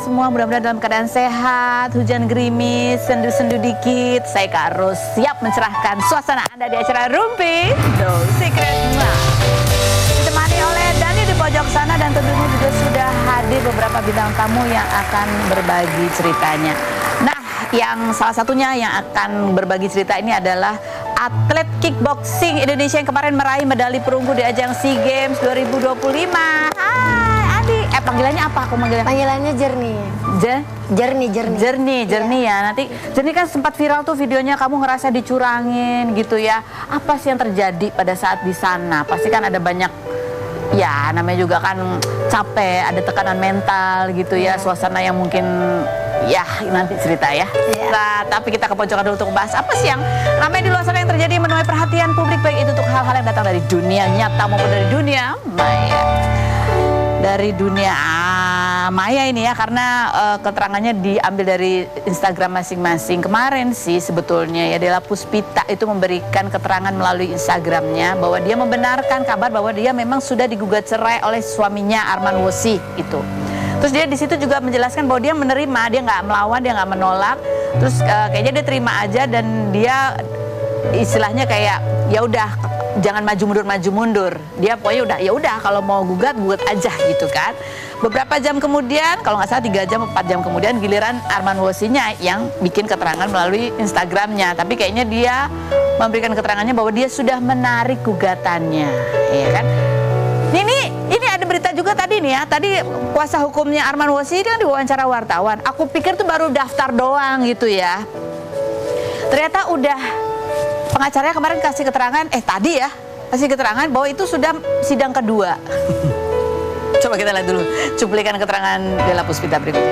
semua mudah-mudahan dalam keadaan sehat, hujan gerimis, sendu-sendu dikit. Saya Kak Ros siap mencerahkan suasana Anda di acara Rumpi No Secret. Ditemani oleh Dani di pojok sana dan tentunya juga sudah hadir beberapa bintang tamu yang akan berbagi ceritanya. Nah, yang salah satunya yang akan berbagi cerita ini adalah atlet kickboxing Indonesia yang kemarin meraih medali perunggu di ajang SEA Games 2025. Hai Adi, panggilannya apa aku manggilnya? Panggilannya Jernih. Jernih ya. Nanti Jernih kan sempat viral tuh videonya kamu ngerasa dicurangin gitu ya. Apa sih yang terjadi pada saat di sana? Pasti kan ada banyak, ya namanya juga kan capek, ada tekanan mental gitu ya, suasana yang mungkin ya nanti cerita ya. Nah, tapi kita ke pojokan dulu untuk bahas apa sih yang ramai di luar sana yang terjadi menuai perhatian publik, baik itu untuk hal-hal yang datang dari dunia nyata maupun dari dunia maya. Dari dunia maya ini ya, karena keterangannya diambil dari Instagram masing-masing. Kemarin sih sebetulnya ya Della Puspita itu memberikan keterangan melalui Instagramnya bahwa dia membenarkan kabar bahwa dia memang sudah digugat cerai oleh suaminya Arman Wosi itu. Terus dia di situ juga menjelaskan bahwa dia menerima, dia nggak melawan, dia nggak menolak. Terus kayaknya dia terima aja dan dia istilahnya kayak ya udah jangan maju mundur. Dia pokoknya ya udah kalau mau gugat aja gitu kan. Beberapa jam kemudian, kalau nggak salah 3 jam 4 jam kemudian giliran Arman Wosinya yang bikin keterangan melalui Instagramnya. Tapi kayaknya dia memberikan keterangannya bahwa dia sudah menarik gugatannya, ya kan? Ini ada berita juga tadi nih ya. Tadi kuasa hukumnya Arman Wosi kan diwawancara wartawan. Aku pikir tuh baru daftar doang gitu ya. Ternyata udah pengacaranya kemarin kasih keterangan, kasih keterangan bahwa itu sudah sidang kedua. Coba kita lihat dulu cuplikan keterangan Della Puspita berikut.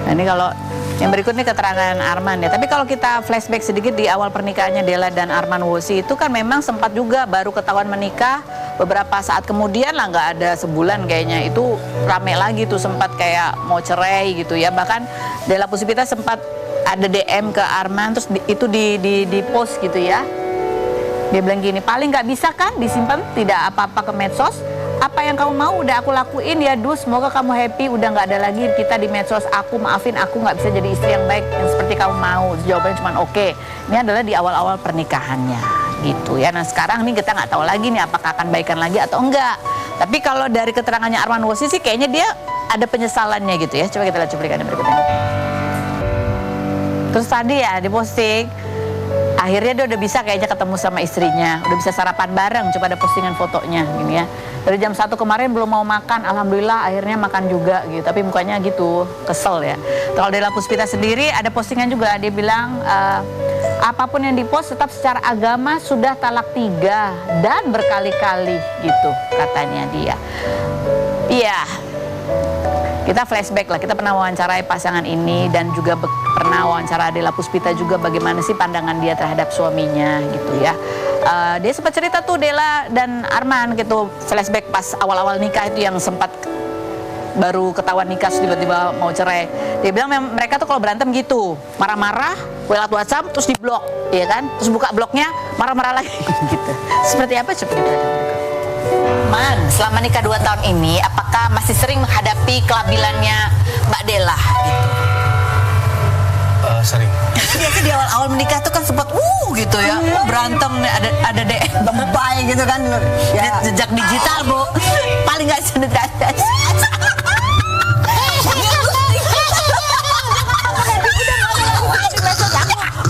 Nah, ini kalau yang berikut ini keterangan Arman ya. Tapi kalau kita flashback sedikit di awal pernikahannya Della dan Arman Wosi itu kan memang sempat juga baru ketahuan menikah beberapa saat kemudian lah, nggak ada sebulan kayaknya itu rame lagi tuh, sempat kayak mau cerai gitu ya. Bahkan Della Puspita sempat ada DM ke Arman, terus itu di post gitu ya. Dia bilang gini, paling nggak bisa kan disimpan tidak apa-apa ke medsos. Apa yang kamu mau udah aku lakuin ya Dus, semoga kamu happy, udah nggak ada lagi kita di medsos. Aku maafin, aku nggak bisa jadi istri yang baik yang seperti kamu mau. Jawabannya cuma oke. Ini adalah di awal-awal pernikahannya gitu ya. Nah sekarang nih kita nggak tahu lagi nih apakah akan baikan lagi atau enggak. Tapi kalau dari keterangannya Arman Wosi sih kayaknya dia ada penyesalannya gitu ya. Coba kita lihat cuplikannya berikutnya. Terus tadi ya diposting, akhirnya dia udah bisa kayaknya ketemu sama istrinya, udah bisa sarapan bareng. Coba ada postingan fotonya gini ya. Dari jam 1 kemarin belum mau makan, alhamdulillah akhirnya makan juga gitu. Tapi mukanya gitu, kesel ya. Kalau Della Puspita sendiri ada postingan juga, dia bilang apapun yang dipost tetap secara agama sudah talak 3 dan berkali-kali gitu katanya dia. Iya. Kita flashback lah, kita pernah wawancarai pasangan ini dan juga pernah wawancara Della Puspita juga bagaimana sih pandangan dia terhadap suaminya gitu ya. Dia sempat cerita tuh Della dan Arman gitu, flashback pas awal-awal nikah itu yang sempat baru ketahuan nikah tiba-tiba mau cerai. Dia bilang mereka tuh kalau berantem gitu, marah-marah, lewat WhatsApp terus diblok, ya kan? Terus buka bloknya, marah-marah lagi gitu. Seperti apa coba kita lihat. Man, selama nikah 2 tahun ini, apakah masih sering menghadapi kelabilannya Mbak Della gitu? Sering. Biasanya di awal-awal menikah tuh kan sempat gitu ya, berantem ada DM lebay gitu kan, ya. Jejak digital Bu, paling nggak sengaja.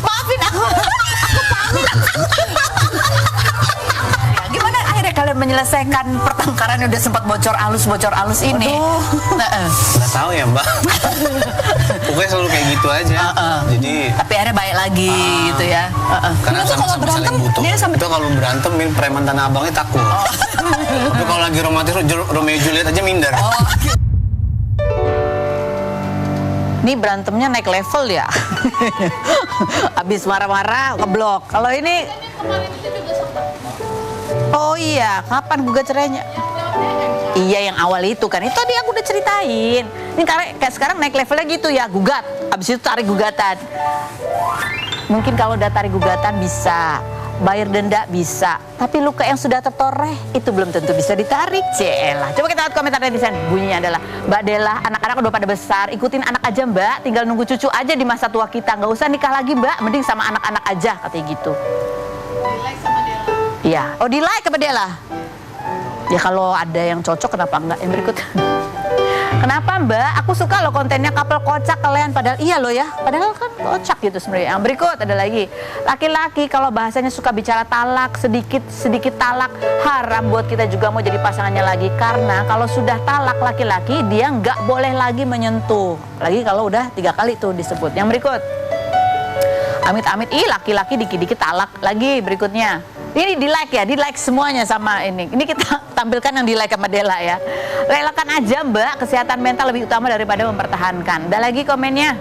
Maafin aku pamit. Gimana akhirnya kalian menyelesaikan pertengkaran yang udah sempat bocor alus ini? Nggak tahu ya Mbak. Pokoknya selalu kayak gitu aja. Jadi tapi akhirnya baik lagi gitu ya. Karena sama-sama saling butuh. Itu kalau berantem preman Tanah Abangnya takut. Itu kalau lagi romantis Romeo Juliet aja minder. Ini berantemnya naik level ya. Abis marah-marah ngeblok. Kalau ini oh iya, kapan gugat cerainya? Iya yang awal itu kan, itu tadi aku udah ceritain. Ini kayak sekarang naik levelnya gitu ya, gugat. Abis itu tarik gugatan. Mungkin kalau udah tarik gugatan bisa bayar denda bisa, tapi luka yang sudah tertoreh itu belum tentu bisa ditarik. Celah. Coba kita lihat komentar netizen. Bunyinya adalah, Mbak Della, anak-anak udah pada besar, ikutin anak aja Mbak, tinggal nunggu cucu aja di masa tua kita, nggak usah nikah lagi Mbak, mending sama anak-anak aja, katanya gitu. Di like sama Della. Iya, oh di like sama Della. Ya kalau ada yang cocok kenapa enggak? Yang berikut. Kenapa Mbak? Aku suka loh kontennya couple kocak kalian. Padahal iya loh ya. Padahal kan kocak gitu sebenarnya. Yang berikut ada lagi. Laki-laki kalau bahasanya suka bicara talak, sedikit talak, haram buat kita juga mau jadi pasangannya lagi. Karena kalau sudah talak laki-laki, dia nggak boleh lagi menyentuh. Lagi kalau udah 3 kali tuh disebut. Yang berikut. Amit-amit, laki-laki dikit-dikit talak. Lagi berikutnya. Ini di like ya, di like semuanya sama ini. Ini kita tampilkan yang di like sama Della ya. Relakan aja Mbak, kesehatan mental lebih utama daripada mempertahankan. Ada lagi komennya.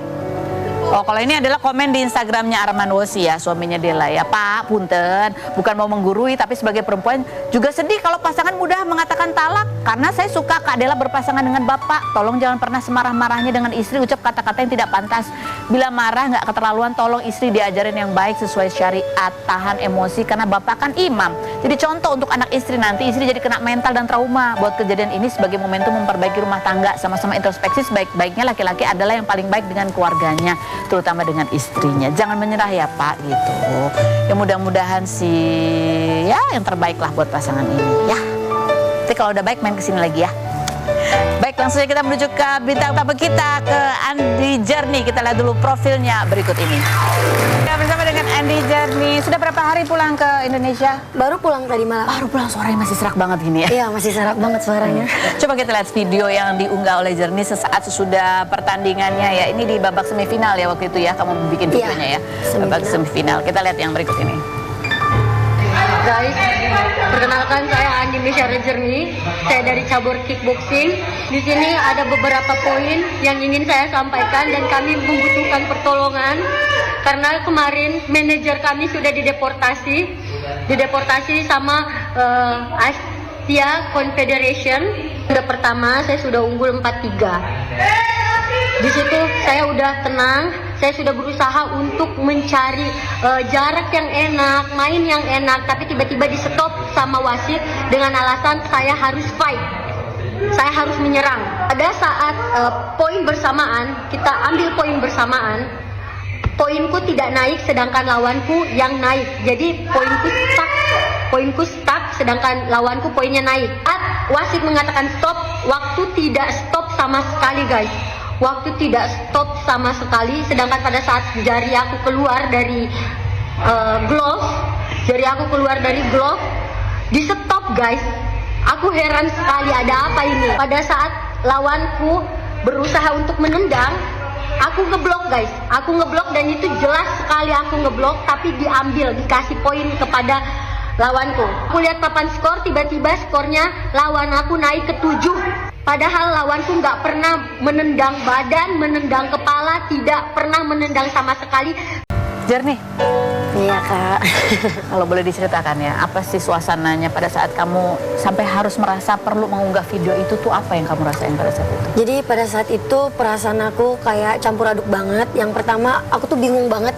Oh, kalau ini adalah komen di Instagramnya Arman Wosi ya, suaminya Della ya. Pak, punten, bukan mau menggurui, tapi sebagai perempuan juga sedih kalau pasangan mudah mengatakan talak. Karena saya suka Kak Della berpasangan dengan Bapak. Tolong jangan pernah semarah-marahnya dengan istri, ucap kata-kata yang tidak pantas. Bila marah nggak keterlaluan, tolong istri diajarin yang baik sesuai syariat. Tahan emosi karena Bapak kan imam. Jadi contoh untuk anak istri, nanti istri jadi kena mental dan trauma. Buat kejadian ini sebagai momentum memperbaiki rumah tangga. Sama-sama introspeksi, sebaik-baiknya laki-laki adalah yang paling baik dengan keluarganya, terutama dengan istrinya. Jangan menyerah ya Pak gitu. Ya mudah-mudahan sih ya yang terbaik lah buat pasangan ini ya. Nanti kalau udah baik main kesini lagi ya. Baik, langsung saja kita menuju ke bintang tamu kita, ke Andi Jerni. Kita lihat dulu profilnya berikut ini. Kita bersama dengan Andi Jerni. Sudah berapa hari pulang ke Indonesia? Baru pulang tadi malam. Baru pulang, suaranya masih serak banget gini ya. Iya, masih serak banget suaranya. Coba kita lihat video yang diunggah oleh Jerni sesaat sesudah pertandingannya ya. Ini di babak semifinal ya waktu itu ya, kamu bikin videonya ya. Babak semifinal. Kita lihat yang berikut ini. Guys, perkenalkan saya Andi Misyara Jerni. Saya dari cabur kickboxing. Di sini ada beberapa poin yang ingin saya sampaikan dan kami membutuhkan pertolongan karena kemarin manajer kami sudah dideportasi sama Asia Confederation. Udah pertama saya sudah unggul 4-3. Di situ saya udah tenang, saya sudah berusaha untuk mencari jarak yang enak, main yang enak, tapi tiba-tiba di stop sama wasit dengan alasan saya harus fight, saya harus menyerang. Pada saat poin bersamaan, kita ambil poin bersamaan, poinku tidak naik sedangkan lawanku yang naik, jadi poinku stuck sedangkan lawanku poinnya naik. Saat wasit mengatakan stop, waktu tidak stop sama sekali guys. Waktu tidak stop sama sekali, sedangkan pada saat jari aku keluar dari glove, di stop guys. Aku heran sekali, ada apa ini? Pada saat lawanku berusaha untuk menendang, aku ngeblok guys, dan itu jelas sekali aku ngeblok, tapi diambil, dikasih poin kepada lawanku. Aku lihat papan skor, tiba-tiba skornya lawan aku naik ke 7. Padahal lawanku nggak pernah menendang badan, menendang kepala, tidak pernah menendang sama sekali. Jerni. Iya Kak. Kalau boleh diceritakan ya, apa sih suasananya pada saat kamu sampai harus merasa perlu mengunggah video itu tuh, apa yang kamu rasain pada saat itu? Jadi pada saat itu perasaan aku kayak campur aduk banget. Yang pertama aku tuh bingung banget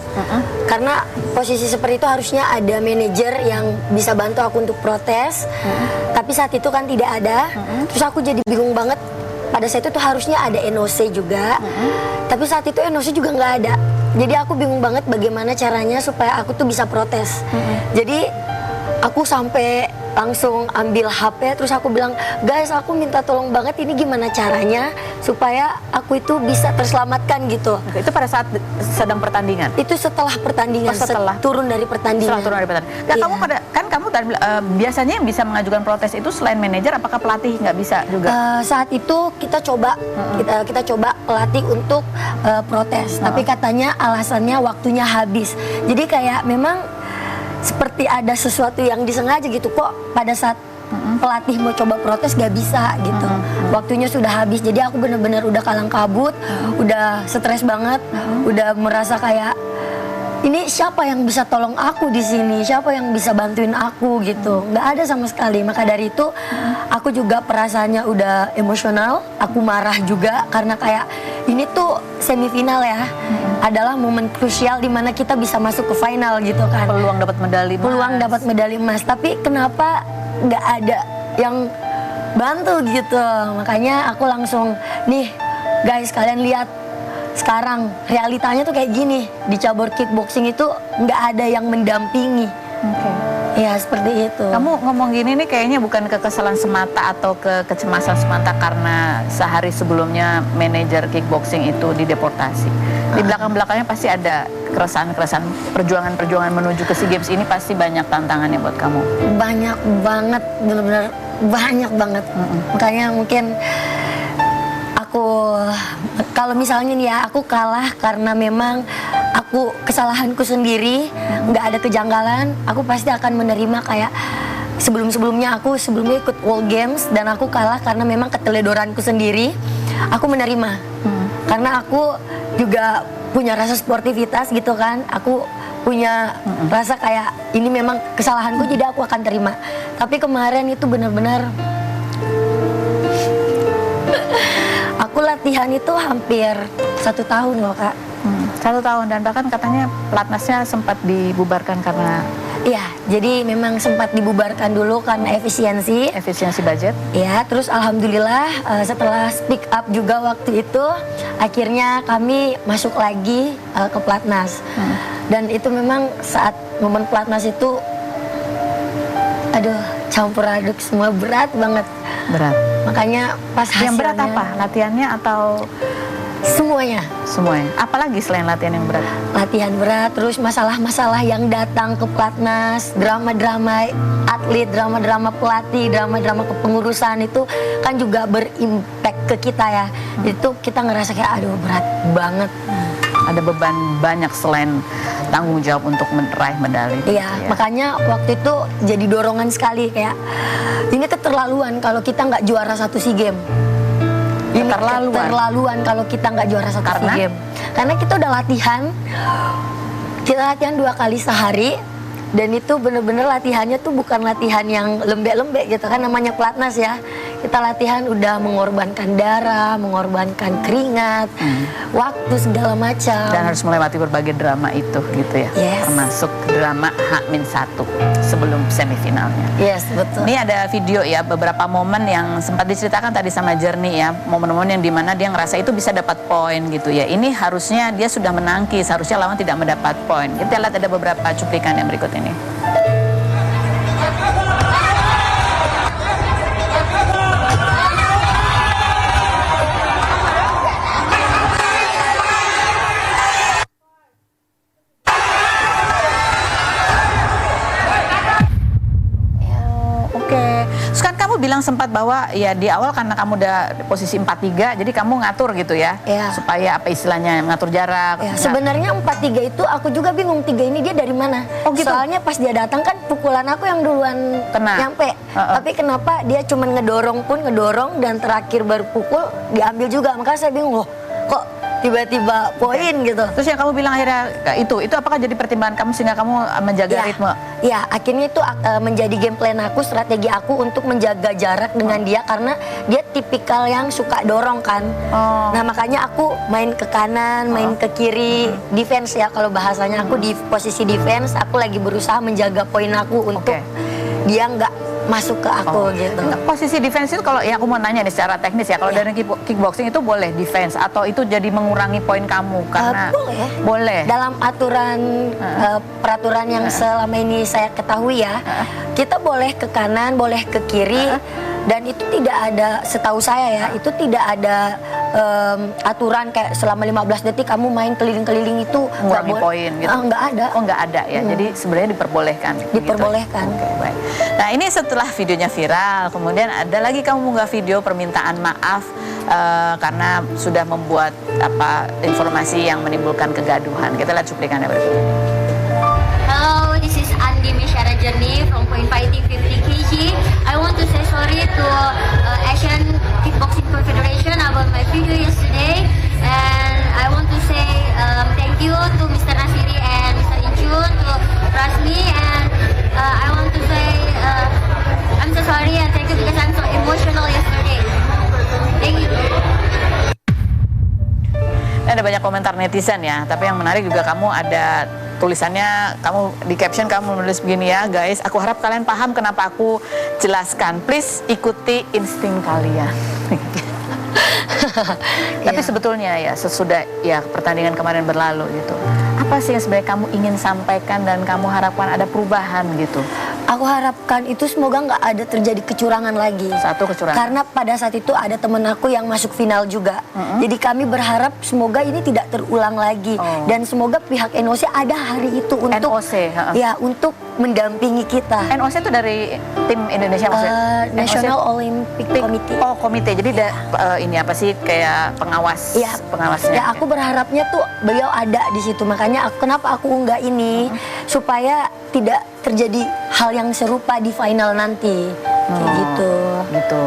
karena posisi seperti itu harusnya ada manajer yang bisa bantu aku untuk protes. Tapi saat itu kan tidak ada. Terus aku jadi bingung banget. Pada saat itu tuh harusnya ada NOC juga. Tapi saat itu NOC juga nggak ada. Jadi aku bingung banget bagaimana caranya supaya aku tuh bisa protes. Jadi aku sampai langsung ambil HP, terus aku bilang, guys aku minta tolong banget, ini gimana caranya supaya aku itu bisa terselamatkan gitu. Itu pada saat sedang pertandingan? Itu setelah pertandingan, setelah turun dari pertandingan. Setelah turun dari pertandingan. Nah, kamu tadi biasanya yang bisa mengajukan protes itu selain manajer, apakah pelatih nggak bisa juga? Saat itu kita coba pelatih untuk protes, tapi katanya alasannya waktunya habis. Jadi kayak memang seperti ada sesuatu yang disengaja gitu, kok pada saat pelatih mau coba protes gak bisa gitu. Waktunya sudah habis, jadi aku bener-bener udah kalang kabut, udah stres banget, udah merasa kayak ini siapa yang bisa tolong aku di sini, siapa yang bisa bantuin aku gitu. Nggak ada sama sekali. Maka dari itu aku juga perasaannya udah emosional, aku marah juga karena kayak ini tuh semifinal ya. adalah momen krusial di mana kita bisa masuk ke final gitu kan. Peluang dapat medali emas. Peluang dapat medali emas, tapi kenapa nggak ada yang bantu gitu. Makanya aku langsung, nih guys, kalian lihat sekarang realitanya tuh kayak gini. Di cabur kickboxing itu nggak ada yang mendampingi. Oke. Ya seperti itu. Kamu ngomong gini nih kayaknya bukan kekesalan semata atau kecemasan semata karena sehari sebelumnya manajer kickboxing itu dideportasi. Di belakang-belakangnya pasti ada keresahan-keresahan, perjuangan-perjuangan menuju ke SEA Games ini pasti banyak tantangannya buat kamu. Banyak banget, benar-benar banyak banget. Makanya mungkin aku, kalau misalnya nih ya, aku kalah karena memang aku kesalahanku sendiri, nggak ada kejanggalan, aku pasti akan menerima kayak sebelumnya ikut World Games dan aku kalah karena memang keteledoranku sendiri, aku menerima. Karena aku juga punya rasa sportivitas gitu kan, aku punya rasa kayak ini memang kesalahanku jadi aku akan terima. Tapi kemarin itu benar-benar aku latihan itu hampir 1 tahun loh Kak. 1 tahun dan bahkan katanya pelatnasnya sempat dibubarkan karena Iya, jadi memang sempat dibubarkan dulu karena efisiensi budget. Ya, terus alhamdulillah setelah speak up juga waktu itu, akhirnya kami masuk lagi ke pelatnas. Dan itu memang saat momen pelatnas itu, aduh, campur aduk semua, berat banget. Berat. Makanya pas hasilnya. Yang berat apa? Latihannya atau semuanya? Semuanya. Apalagi selain latihan yang berat? Latihan berat, terus masalah-masalah yang datang ke pelatnas, drama-drama atlet, drama-drama pelatih, drama-drama kepengurusan itu kan juga berimpact ke kita ya. Itu kita ngerasa kayak aduh berat banget. Ada beban banyak selain tanggung jawab untuk meraih medali. Iya, gitu ya. makanya waktu itu jadi dorongan sekali kayak ini keterlaluan kalau kita nggak juara 1 SEA Games. Ini keterlaluan kalau kita nggak juara 1 SEA Games. Karena kita udah latihan, kita latihan 2 kali sehari, dan itu bener-bener latihannya tuh bukan latihan yang lembek-lembek gitu kan, namanya pelatnas ya. Kita latihan udah mengorbankan darah, mengorbankan keringat, waktu segala macam. Dan harus melewati berbagai drama itu gitu ya. Yes. Termasuk drama H-1 sebelum semifinalnya. Yes, betul. Ini ada video ya, beberapa momen yang sempat diceritakan tadi sama Jernih ya, momen-momen yang dimana dia ngerasa itu bisa dapat poin gitu ya. Ini harusnya dia sudah menangkis, harusnya lawan tidak mendapat poin. Kita lihat ada beberapa cuplikan yang berikut ini. Bilang sempat bahwa ya di awal karena kamu udah posisi 4-3 jadi kamu ngatur gitu ya, supaya apa istilahnya ngatur jarak. Ya, sebenarnya 4-3 itu aku juga bingung 3 ini dia dari mana. Oh gitu. Soalnya pas dia datang kan pukulan aku yang duluan nyampe. Tapi kenapa dia cuma ngedorong dan terakhir baru pukul diambil juga. Makanya saya bingung loh, kok tiba-tiba poin gitu. Terus yang kamu bilang akhirnya itu apakah jadi pertimbangan kamu sehingga kamu menjaga ritme? Ya, akhirnya itu menjadi game plan aku, strategi aku untuk menjaga jarak dengan dia karena dia tipikal yang suka dorong kan. Nah makanya aku main ke kanan, main ke kiri, defense ya kalau bahasanya. Aku di posisi defense, aku lagi berusaha menjaga poin aku untuk dia nggak masuk ke aku gitu. Posisi defense itu kalau ya aku mau nanya nih secara teknis ya, kalau dari kickboxing itu boleh defense atau itu jadi mengurangi poin kamu karena boleh. Dalam aturan peraturan yang selama ini saya ketahui ya, kita boleh ke kanan, boleh ke kiri, dan itu tidak ada, setahu saya ya, itu tidak ada aturan kayak selama 15 detik kamu main keliling-keliling itu mengurangi poin gitu. Nggak ada. Oh nggak ada ya. Jadi sebenarnya diperbolehkan. Diperbolehkan. Gitu. Baik. Nah ini setelah videonya viral, kemudian ada lagi kamu mengunggah video permintaan maaf karena sudah membuat informasi yang menimbulkan kegaduhan. Kita lihat cuplikannya berikut ini. Hello, this is Andi Misyara Jernih from Point Fighting 50 kg. I want to say sorry to Asian Kickboxing Confederation about my video yesterday, and I want to say thank you to Mr. Nasiri and Mr. Inchun to trust me, and I want to say I'm so sorry and thank you because I'm so emotional yesterday. Thank you. Dan ada banyak komentar netizen ya, tapi yang menarik juga kamu ada tulisannya, kamu di caption kamu menulis begini ya, guys, aku harap kalian paham kenapa aku jelaskan. Please ikuti insting kalian. Tapi sebetulnya ya sesudah ya pertandingan kemarin berlalu gitu, apa sih yang sebenarnya kamu ingin sampaikan dan kamu harapkan ada perubahan gitu? Aku harapkan itu semoga nggak ada terjadi kecurangan lagi. Satu kecurangan. Karena pada saat itu ada temen aku yang masuk final juga. Jadi kami berharap semoga ini tidak terulang lagi. Dan semoga pihak NOC ada hari itu untuk NOC, ya untuk mendampingi kita. NOC itu dari tim Indonesia maksudnya? National Olympic Committee. Oh, komite. Jadi ini apa sih kayak pengawas? Iya, pengawasnya. Ya aku berharapnya tuh beliau ada di situ. Makanya kenapa aku unggah ini supaya tidak terjadi hal yang serupa di final nanti. Kayak gitu. Gitu.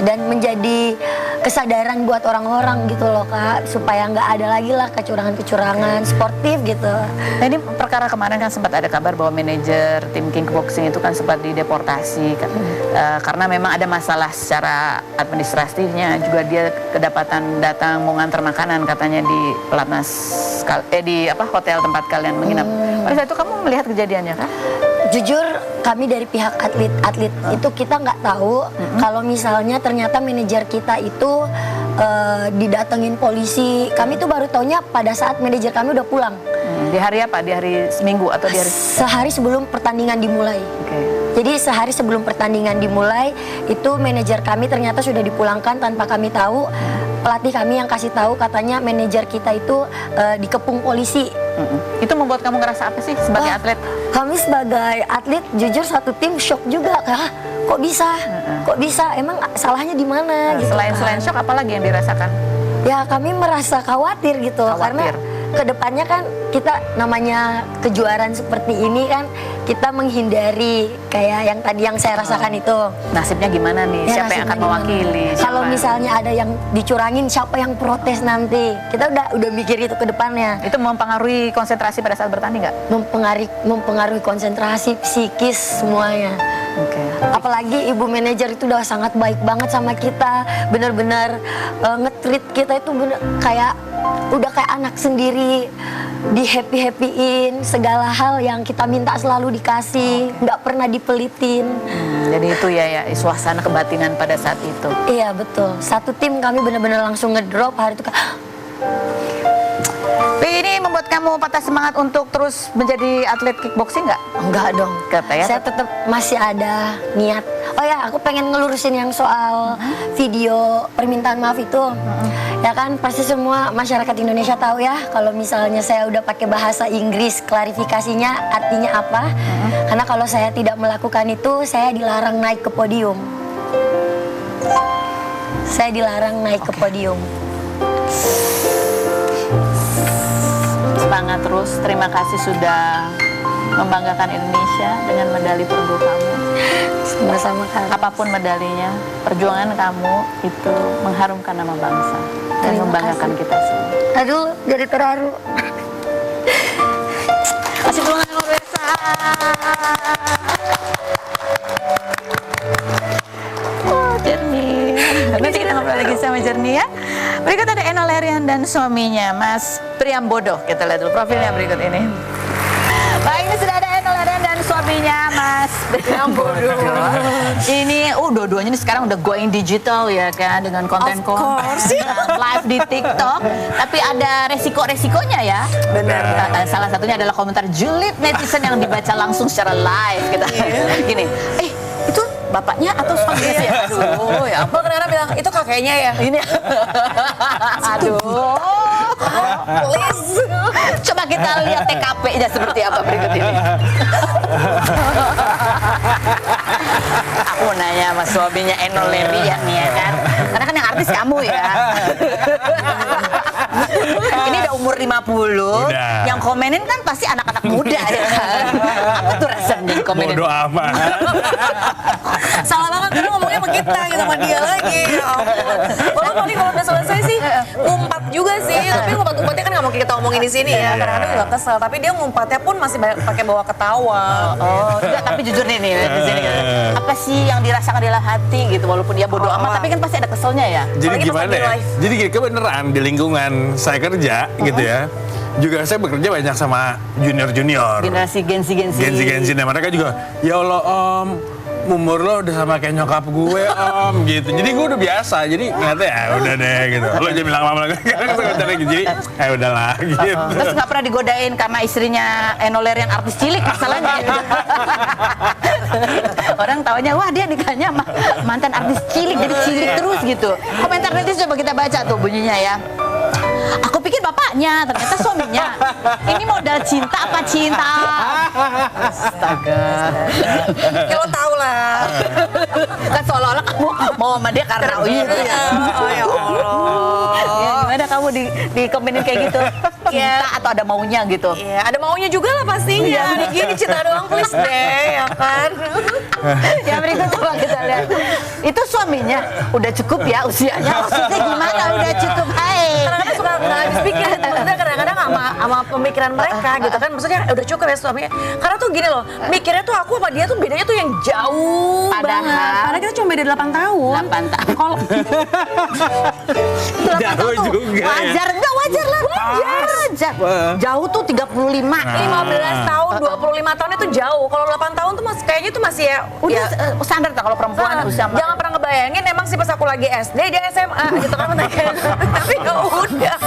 Dan menjadi kesadaran buat orang-orang gitu loh Kak, supaya nggak ada lagi lah kecurangan-kecurangan sportif gitu. Nah, ini perkara kemarin kan sempat ada kabar bahwa manajer tim kickboxing itu kan sempat dideportasi kan, karena memang ada masalah secara administratifnya, juga dia kedapatan datang mau nganter makanan katanya di pelatnas di hotel tempat kalian menginap. Pada saat itu kamu melihat kejadiannya kan? Jujur kami dari pihak atlet itu kita nggak tahu kalau misalnya ternyata manajer kita itu didatengin polisi. Kami tuh baru taunya pada saat manajer kami udah pulang. Di hari apa? Di hari Seminggu atau di hari? Sehari sebelum pertandingan dimulai. Jadi sehari sebelum pertandingan dimulai itu manajer kami ternyata sudah dipulangkan tanpa kami tahu. Pelatih kami yang kasih tahu katanya manajer kita itu dikepung polisi. Itu membuat kamu ngerasa apa sih sebagai atlet? Kami sebagai atlet jujur satu tim shock juga Kak. Kok bisa? Kok bisa? Emang salahnya di mana? Gitu, selain shock apa lagi yang dirasakan? Ya kami merasa khawatir gitu karena kedepannya kan kita namanya kejuaraan seperti ini kan kita menghindari kayak yang tadi yang saya rasakan itu. Nasibnya gimana nih? Ya, siapa yang akan mewakili? Kalau misalnya ada yang dicurangin, siapa yang protes nanti? Kita udah mikir itu ke depannya. Itu mempengaruhi konsentrasi pada saat bertanding nggak? Mempengaruhi konsentrasi, psikis semuanya. Apalagi ibu manajer itu udah sangat baik banget sama kita, bener-bener nge-treat kita itu bener kayak udah kayak anak sendiri, di happy-happyin, segala hal yang kita minta selalu dikasih, nggak pernah dipelitin. Jadi itu ya suasana kebatinan pada saat itu. Iya betul, satu tim kami bener-bener langsung ngedrop hari itu. Ini membuat kamu patah semangat untuk terus menjadi atlet kickboxing nggak? Enggak dong. Ya? Saya tetap masih ada niat. Oh ya, aku pengen ngelurusin yang soal video permintaan maaf itu. Ya kan, pasti semua masyarakat Indonesia tahu ya kalau misalnya saya udah pakai bahasa Inggris, klarifikasinya artinya apa. Karena kalau saya tidak melakukan itu, saya dilarang naik ke podium. Saya dilarang naik ke podium. Semangat terus, terima kasih sudah membanggakan Indonesia dengan medali perunggu kamu. Sama-sama Kak. Apapun medalinya, perjuangan kamu itu mengharumkan nama bangsa dan membanggakan kita semua. Aduh, jadi terharu. Kasih tepuk tangan pemirsa. Jernih. Nanti kita ngobrol lagi sama Jernih ya. Berikut ada Eno Lerian dan suaminya Mas Priambodo. Kita lihat dulu profilnya berikut ini. Baik, ini sudah ada Eno Lerian dan suaminya Mas Priambodo. Ini, dua-duanya ini sekarang udah going digital ya kan, dengan konten-konten live di TikTok. Tapi ada resiko-resikonya ya. Benar. Salah satunya adalah komentar julid netizen yang dibaca langsung secara live. Kita gini, itu bapaknya atau suaminya sih? Aduh, ya ampun. Karena bilang itu kakeknya ya. Ini, aduh, Please. coba kita lihat TKP-nya seperti apa berikut ini. Aku nanya sama suaminya Eno Lerian nih ya kan, karena kan yang artis kamu ya. Ini udah umur 50, yang komenin kan pasti anak-anak muda ya kan. Apa tuh rasanya komenin? Bodo amat. Salah banget karena ngomongnya sama kita gitu, sama dia lagi. Ya ampun. Walaupun tadi kalau udah selesai sih ngumpat juga sih, tapi ngumpat-ngumpatnya kan nggak mungkin kita omongin di sini ya. Kadang-kadang juga kesel, tapi dia ngumpatnya pun masih pakai bawa ketawa. Enggak, tapi jujur nih di sini. Apa apa sih yang dirasakan dalam hati gitu, walaupun dia bodoh amat, tapi kan pasti ada keselnya ya. Jadi Apalagi pas gimana lagi ya? live. Jadi gini, kebenaran di lingkungan saya kerja gitu ya. Juga saya bekerja banyak sama junior-junior. Generasi Gen Z. Nah mereka juga, ya Allah Om, umur lo udah sama kayak nyokap gue Om gitu. Jadi gue udah biasa, jadi ngeliatnya ya udah deh gitu. Lo jangan bilang lama lagi, jadi ya udahlah gitu. Terus nggak pernah digodain karena istrinya Enoler yang artis cilik masalahnya. Orang taunya wah dia nikahnya sama mantan artis cilik, jadi cilik terus gitu. Komentar netizen coba kita baca tuh bunyinya ya. Aku pikir bapaknya, ternyata suaminya. Ini modal cinta apa cinta? Astaga. Ya lo tau lah. Kan seolah-olah kamu mau sama dia karena itu ya. Oh ya Allah. Ya, gimana kamu di komenin kayak gitu? Cinta atau ada maunya gitu? Iya, ada maunya juga lah pastinya. Gini cinta doang please deh, ya kan? Ya berikut coba kita lihat. Itu suaminya udah cukup ya usianya. Maksudnya gimana udah cukup? Hai. Kadang-kadang suka nggak habis pikir, maksudnya kadang-kadang sama pemikiran mereka gitu kan, maksudnya udah cukup ya suaminya. Karena tuh gini loh, mikirnya tuh aku sama dia tuh bedanya tuh yang jauh Padahal- banget. Padahal kita cuma beda 8 tahun. 8 tahun. Kalau Jauh juga ya. Wajar, enggak wajar lah. Wajar. Jauh tuh 35. 15 tahun, 25 tahun itu jauh. Kalau 8 tahun tuh kayaknya tuh masih ya Udah ya, standar tak kalau perempuan usia jangan pernah ngebayangin emang sih pas aku lagi SD dia SMA gitu kan. Tapi ya udah.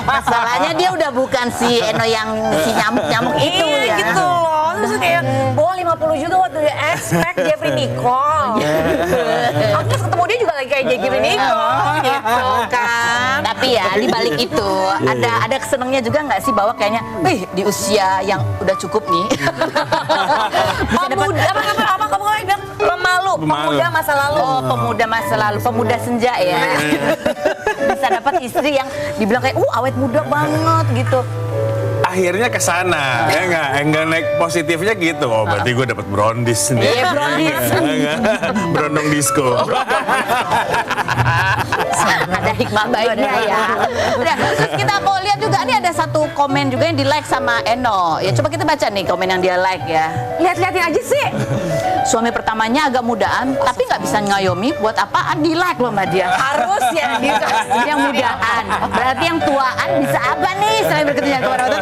Masalahnya dia udah bukan si Eno yang si nyamuk itu Iya ya. gitu loh. Terus kayak, oh 50 juga what do you expect Jeffrey Nicole. Aku terus ketemu dia juga lagi kayak Jeffrey Nicole gitu kan. Tapi ya di balik itu ada kesenangnya juga nggak sih bahwa kayaknya, di usia yang udah cukup nih. Bisa dapat Apa kamu bilang pemalu, pemuda masa lalu. Oh, pemuda masa lalu, pemuda senja ya. Bisa dapat istri yang dibilang kayak, awet muda banget gitu. Akhirnya ke sana, ya enggak naik positifnya gitu. Oh, berarti gue dapat brownies nih. Iya, brownies. Brondong disco. Ada hikmah baiknya ya. Nah, terus kita mau lihat juga nih ada satu komen juga yang di like sama Eno. Ya coba kita baca nih komen yang dia like ya. Lihat-lihatin aja sih. Suami pertamanya agak mudaan, tapi nggak bisa ngayomi. Buat apaan di like loh sama dia? Harus ya dikasih. Yang mudaan. Berarti yang tuaan bisa apa nih? Selain berketujuan kepada Allah.